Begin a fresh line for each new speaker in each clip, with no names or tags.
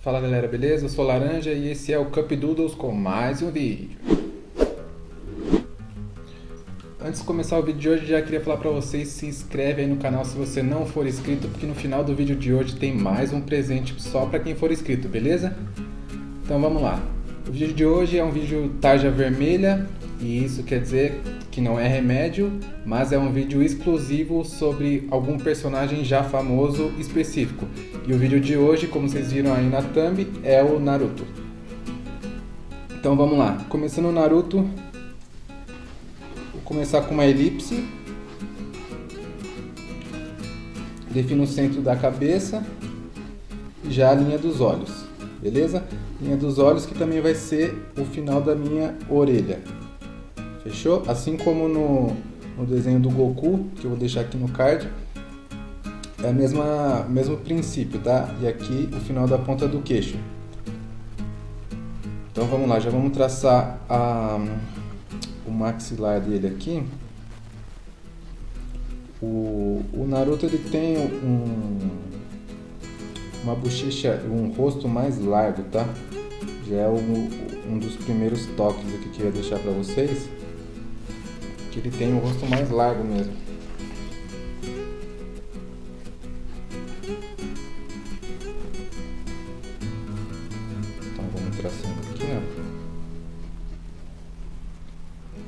Fala galera, beleza? Eu sou Laranja e esse é o Cup Doodles com mais um vídeo. Antes de começar o vídeo de hoje, já queria falar pra vocês, se inscreve aí no canal se você não for inscrito, porque no final do vídeo de hoje tem mais um presente só pra quem for inscrito, beleza? Então vamos lá. O vídeo de hoje é um vídeo tarja vermelha, e isso quer dizer que não é remédio, mas é um vídeo exclusivo sobre algum personagem já famoso específico. E o vídeo de hoje, como vocês viram aí na thumb, é o Naruto. Então vamos lá. Começando o Naruto, vou começar com uma elipse. Defino o centro da cabeça e já a linha dos olhos, beleza? Linha dos olhos que também vai ser o final da minha orelha. Fechou? Assim como no desenho do Goku, que eu vou deixar aqui no card, é o mesmo princípio, tá? E aqui o final da ponta do queixo. Então vamos lá, já vamos traçar o maxilar dele aqui. O Naruto ele tem uma bochecha, um rosto mais largo, tá? Já é um dos primeiros toques aqui que eu ia deixar pra vocês. Que ele tem o rosto mais largo mesmo. Então vamos traçando aqui, ó.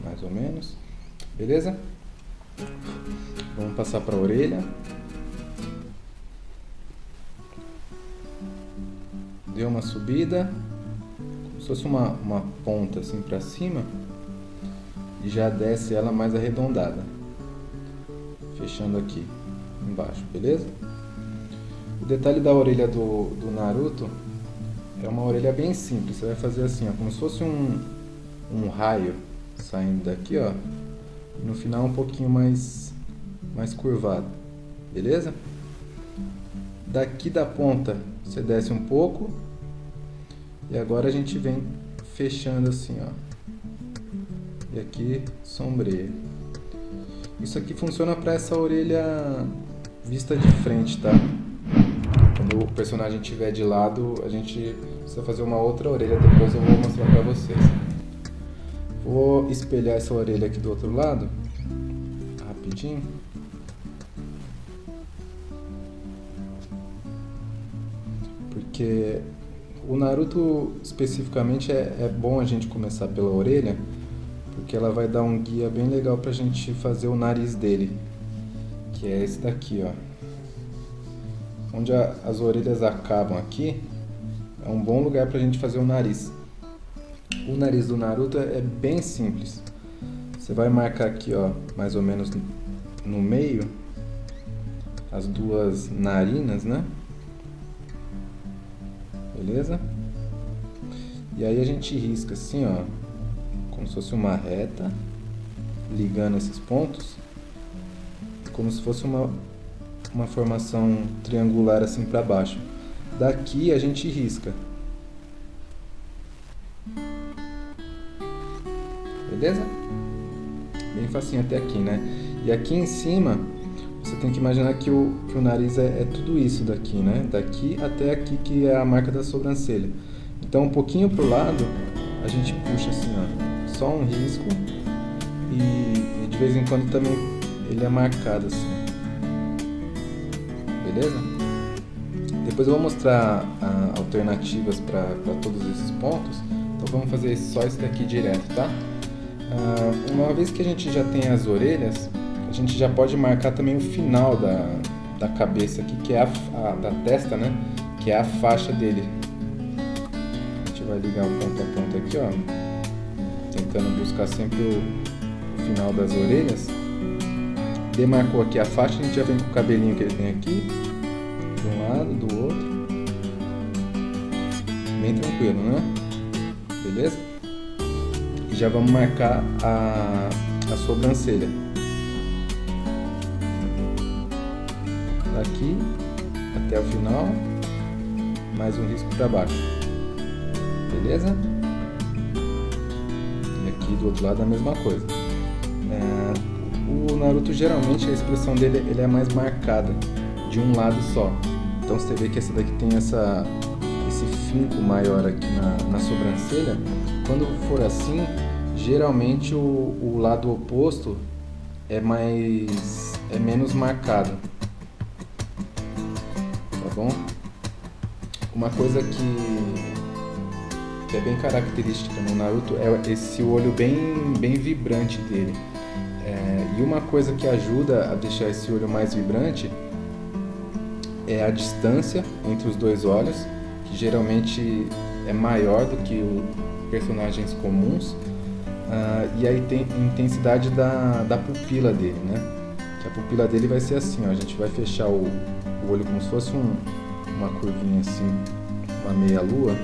Mais ou menos. Beleza? Vamos passar para a orelha. Deu uma subida, como se fosse uma ponta assim para cima. E já desce ela mais arredondada, fechando aqui embaixo, beleza? O detalhe da orelha do Naruto é uma orelha bem simples. Você vai fazer assim, ó, como se fosse um raio saindo daqui, ó, e no final um pouquinho mais curvado, beleza? Daqui da ponta você desce um pouco e agora a gente vem fechando assim, ó. E aqui sombreia. Isso aqui funciona para essa orelha vista de frente, tá? Quando o personagem estiver de lado, a gente precisa fazer uma outra orelha, depois eu vou mostrar para vocês. Vou espelhar essa orelha aqui do outro lado, rapidinho. Porque o Naruto especificamente é bom a gente começar pela orelha, porque ela vai dar um guia bem legal pra gente fazer o nariz dele, que é esse daqui, ó. Onde as orelhas acabam aqui, é um bom lugar pra gente fazer o nariz. O nariz do Naruto é bem simples. Você vai marcar aqui, ó, mais ou menos no meio, as duas narinas, né? Beleza? E aí a gente risca assim, ó, como se fosse uma reta, ligando esses pontos, como se fosse uma formação triangular assim para baixo. Daqui a gente risca. Beleza? Bem facinho até aqui, né? E aqui em cima, você tem que imaginar que o nariz é tudo isso daqui, né? Daqui até aqui, que é a marca da sobrancelha. Então, um pouquinho pro lado, a gente puxa assim, ó. Só um risco e de vez em quando também ele é marcado assim, beleza? Depois eu vou mostrar alternativas para todos esses pontos, então vamos fazer só esse daqui direto, tá? Uma vez que a gente já tem as orelhas, a gente já pode marcar também o final da cabeça aqui, que é da testa, né? Que é a faixa dele. A gente vai ligar o ponto a ponto aqui, ó, tentando buscar sempre o final das orelhas. Demarcou aqui a faixa, a gente já vem com o cabelinho que ele tem aqui, de um lado, do outro, bem tranquilo, né? Beleza? E já vamos marcar a sobrancelha. Daqui até o final, mais um risco para baixo, beleza? Do outro lado a mesma coisa. O Naruto geralmente a expressão dele ele é mais marcada de um lado só. Então você vê que essa daqui tem esse esse finco maior aqui na sobrancelha, quando for assim, geralmente o lado oposto é menos marcado, tá bom? Uma coisa que é bem característica no Naruto é esse olho bem vibrante dele. E uma coisa que ajuda a deixar esse olho mais vibrante é a distância entre os dois olhos, que geralmente é maior do que os personagens comuns, e a intensidade da pupila dele, né? Que a pupila dele vai ser assim, ó, a gente vai fechar o olho como se fosse uma curvinha assim, uma meia lua,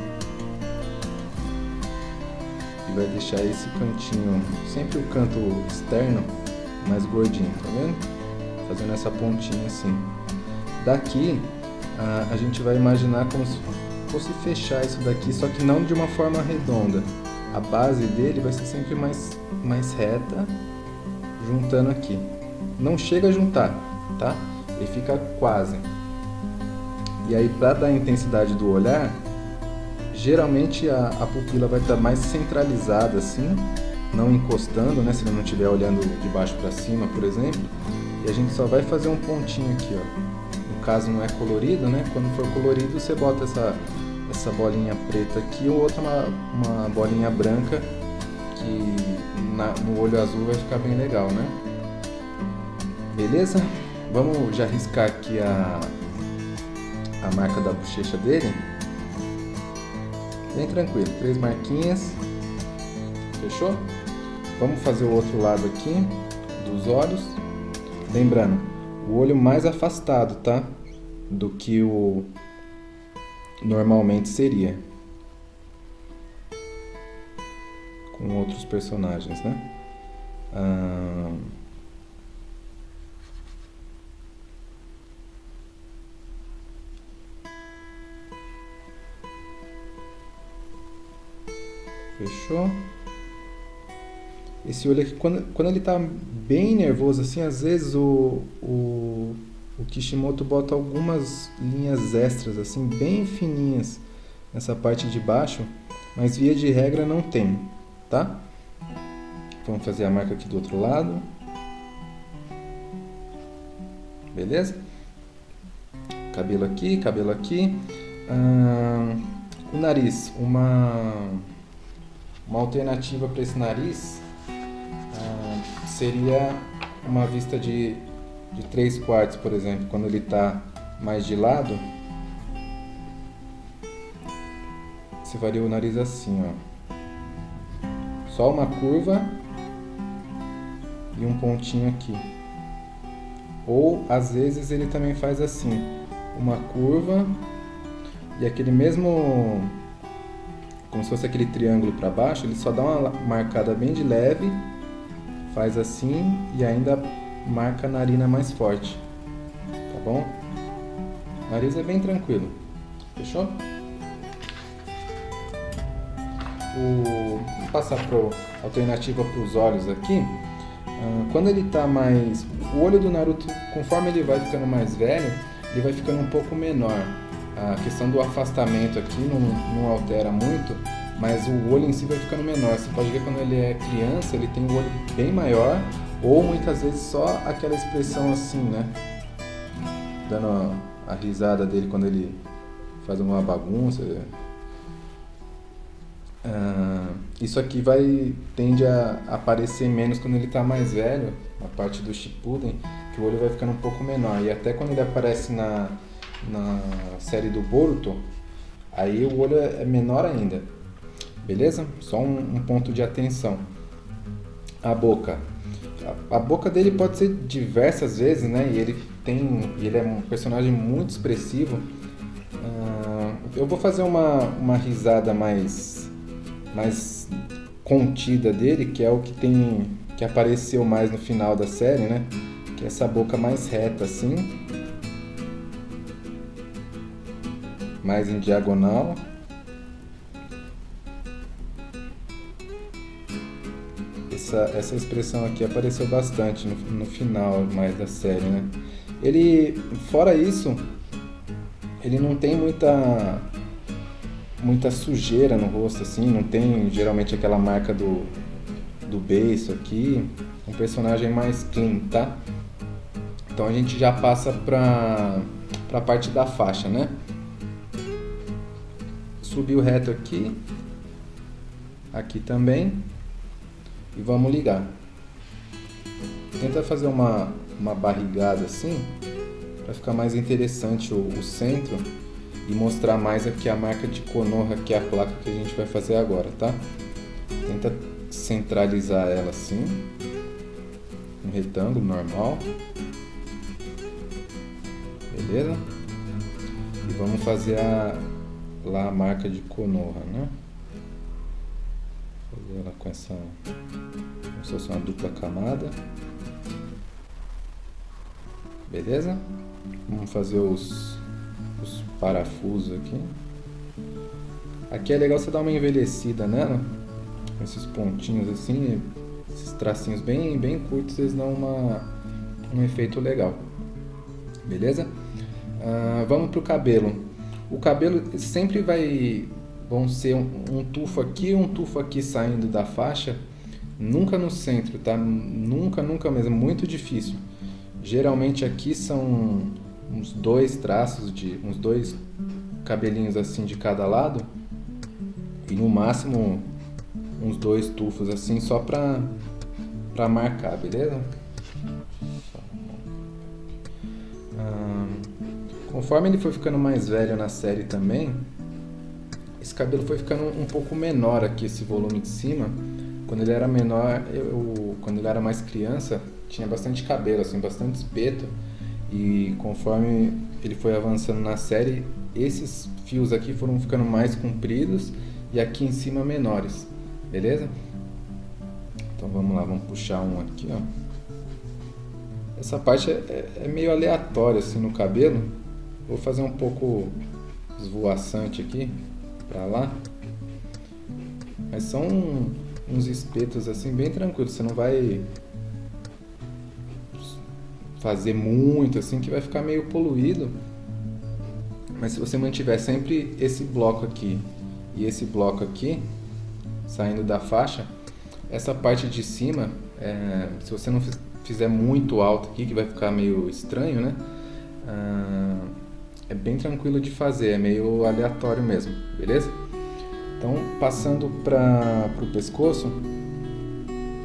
e vai deixar esse cantinho, sempre o canto externo mais gordinho, tá vendo? Fazendo essa pontinha assim. Daqui a gente vai imaginar como se fosse fechar isso daqui, só que não de uma forma redonda. A base dele vai ser sempre mais reta, juntando aqui. Não chega a juntar, tá? Ele fica quase. E aí, para dar a intensidade do olhar, geralmente a pupila vai estar mais centralizada assim, não encostando, né? Se ele não estiver olhando de baixo para cima, por exemplo. E a gente só vai fazer um pontinho aqui, ó. No caso não é colorido, né? Quando for colorido, você bota essa bolinha preta aqui ou outra uma bolinha branca, que no olho azul vai ficar bem legal, né? Beleza? Vamos já riscar aqui a marca da bochecha dele. Bem tranquilo, 3 marquinhas. Fechou? Vamos fazer o outro lado aqui dos olhos. Lembrando, o olho mais afastado, tá? Do que o normalmente seria com outros personagens, né? Fechou? Esse olho aqui, quando ele tá bem nervoso assim, às vezes o Kishimoto bota algumas linhas extras assim, bem fininhas nessa parte de baixo, mas via de regra não tem, tá? Vamos fazer a marca aqui do outro lado. Beleza? Cabelo aqui, cabelo aqui. O nariz, uma alternativa para esse nariz seria uma vista de 3/4, por exemplo, quando ele está mais de lado, você faria o nariz assim, ó. Só uma curva e um pontinho aqui. Ou às vezes ele também faz assim, uma curva e aquele mesmo, como se fosse aquele triângulo para baixo, ele só dá uma marcada bem de leve, faz assim e ainda marca a narina mais forte, tá bom? O nariz é bem tranquilo, fechou? Vou passar para a alternativa para os olhos aqui. Quando ele tá mais... O olho do Naruto, conforme ele vai ficando mais velho, ele vai ficando um pouco menor. A questão do afastamento aqui não altera muito, mas o olho em si vai ficando menor. Você pode ver quando ele é criança, ele tem um olho bem maior, ou muitas vezes só aquela expressão assim, né? Dando a risada dele quando ele faz uma bagunça. Isso aqui tende a aparecer menos quando ele está mais velho, a parte do Shippuden, que o olho vai ficando um pouco menor. E até quando ele aparece na série do Boruto, aí o olho é menor ainda. Beleza? Só um ponto de atenção. A boca. A boca dele pode ser diversas vezes, né? E ele é um personagem muito expressivo. Eu vou fazer uma risada mais contida dele, que é o que apareceu mais no final da série, né? Que é essa boca mais reta assim, mais em diagonal. Essa expressão aqui apareceu bastante no final mais da série, né? Ele, fora isso, ele não tem muita muita sujeira no rosto, assim, não tem geralmente aquela marca do beiço aqui, um personagem mais clean, tá? Então a gente já passa pra parte da faixa, né? Subiu reto aqui, aqui também, e vamos ligar. Tenta fazer uma barrigada assim, para ficar mais interessante o centro e mostrar mais aqui a marca de Konoha, que é a placa que a gente vai fazer agora, tá? Tenta centralizar ela assim, um retângulo normal, beleza? E vamos fazer lá a marca de Konoha, né? Fazer ela com essa, como se fosse uma dupla camada, beleza? Vamos fazer os parafusos aqui. Aqui é legal você dar uma envelhecida nela, com esses pontinhos assim, esses tracinhos bem curtos, eles dão um efeito legal, beleza? Vamos pro cabelo. O cabelo sempre vão ser um tufo aqui e um tufo aqui saindo da faixa, nunca no centro, tá? Nunca mesmo, muito difícil. Geralmente aqui são uns 2 traços, uns 2 cabelinhos assim de cada lado, e no máximo uns 2 tufos assim só pra marcar, beleza? Conforme ele foi ficando mais velho na série também, esse cabelo foi ficando um pouco menor aqui, esse volume de cima. Quando ele era menor, quando ele era mais criança, tinha bastante cabelo, assim, bastante espeto. E conforme ele foi avançando na série, esses fios aqui foram ficando mais compridos e aqui em cima menores, beleza? Então vamos lá, vamos puxar um aqui, ó. Essa parte é meio aleatória assim no cabelo. Vou fazer um pouco esvoaçante aqui pra lá. Mas são uns espetos assim bem tranquilos, você não vai fazer muito assim que vai ficar meio poluído. Mas se você mantiver sempre esse bloco aqui e esse bloco aqui saindo da faixa, essa parte de cima, se você não fizer muito alto aqui, que vai ficar meio estranho, né? É bem tranquilo de fazer, é meio aleatório mesmo, beleza? Então, passando para o pescoço,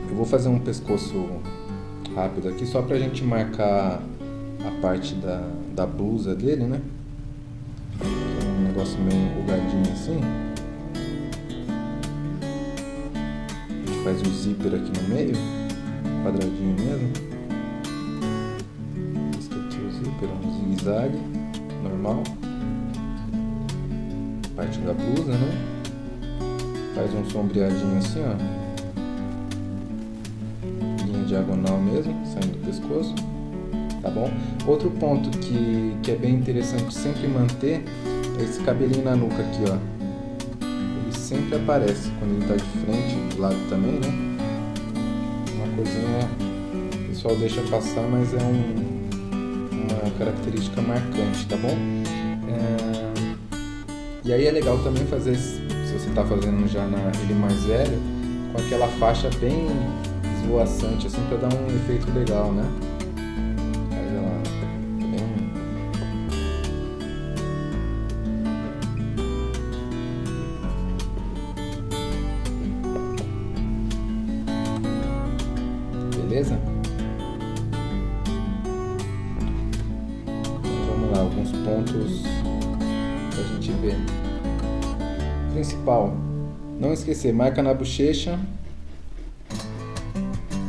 eu vou fazer um pescoço rápido aqui, só pra gente marcar a parte da blusa dele, né? Um negócio meio enrugadinho assim. A gente faz um zíper aqui no meio, quadradinho mesmo. Esse aqui é o zíper, um zigue-zague normal. Parte da blusa, né? Faz um sombreadinho assim, ó. Linha diagonal mesmo, saindo do pescoço. Tá bom? Outro ponto que é bem interessante sempre manter é esse cabelinho na nuca aqui, ó. Ele sempre aparece quando ele tá de frente, do lado também, né? Uma coisinha o pessoal deixa passar, mas é uma característica marcante, tá bom? E aí é legal também fazer, se você está fazendo já ele mais velho, com aquela faixa bem esvoaçante, assim, para dar um efeito legal, né? Aí ela beleza? Então, vamos lá, alguns pontos pra gente ver. Principal, não esquecer, marca na bochecha,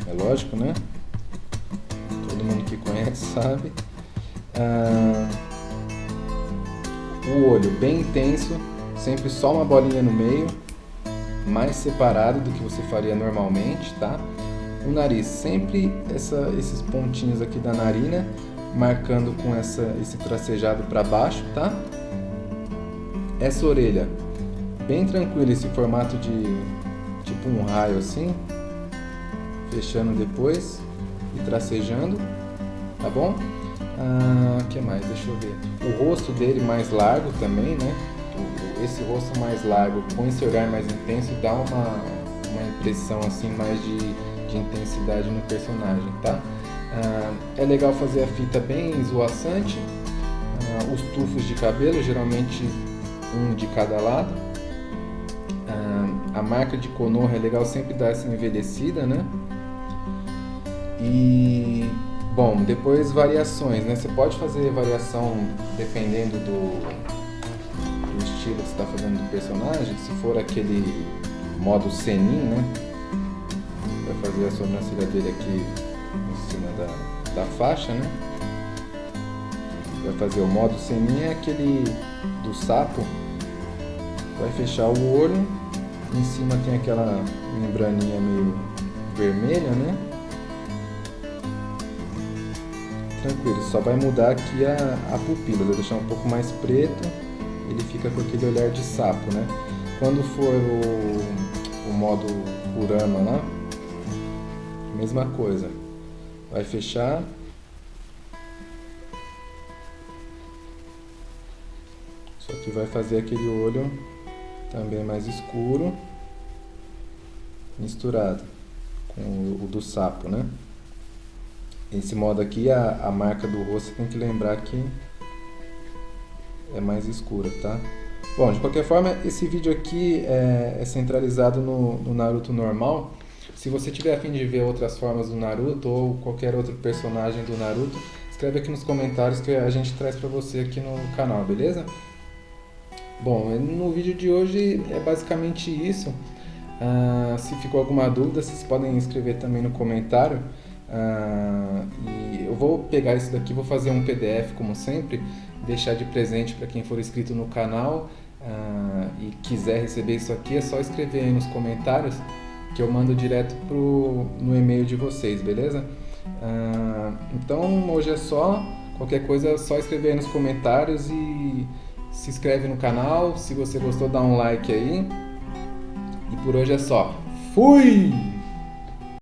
é lógico, né? Todo mundo que conhece sabe. O olho bem intenso, sempre só uma bolinha no meio, mais separado do que você faria normalmente, tá? O nariz, sempre esses pontinhos aqui da narina, marcando com esse tracejado para baixo, tá? Essa orelha, bem tranquilo, esse formato de tipo um raio assim, fechando depois e tracejando, tá bom? O que mais? Deixa eu ver. O rosto dele mais largo também, né? esse rosto mais largo com esse olhar mais intenso dá uma impressão assim mais de intensidade no personagem, tá? É legal fazer a fita bem esvoaçante, os tufos de cabelo, geralmente um de cada lado. A marca de Konoha é legal sempre dar essa envelhecida, né? E bom, depois variações, né? Você pode fazer variação dependendo do estilo que você está fazendo do personagem. Se for aquele modo Senin, né? Vai fazer a sobrancelha dele aqui em cima da faixa, né? Vai fazer o modo Senin, é aquele do sapo. Vai fechar o olho, em cima tem aquela membraninha meio vermelha, né? Tranquilo, só vai mudar aqui a pupila, vai deixar um pouco mais preto, ele fica com aquele olhar de sapo, né? Quando for o modo Kurama lá, mesma coisa, vai fechar, só que vai fazer aquele olho também mais escuro, misturado com o do sapo, né? Esse modo aqui, a marca do rosto, você tem que lembrar que é mais escura, tá? Bom, de qualquer forma, esse vídeo aqui é centralizado no Naruto normal. Se você tiver a fim de ver outras formas do Naruto ou qualquer outro personagem do Naruto, escreve aqui nos comentários que a gente traz pra você aqui no canal, beleza? Bom, no vídeo de hoje é basicamente isso. Se ficou alguma dúvida, vocês podem escrever também no comentário. E eu vou pegar isso daqui, vou fazer um PDF como sempre, deixar de presente para quem for inscrito no canal e quiser receber isso aqui, é só escrever aí nos comentários que eu mando direto no e-mail de vocês, beleza? Então hoje é só, qualquer coisa é só escrever aí nos comentários e se inscreve no canal. Se você gostou, dá um like aí. E por hoje é só. Fui!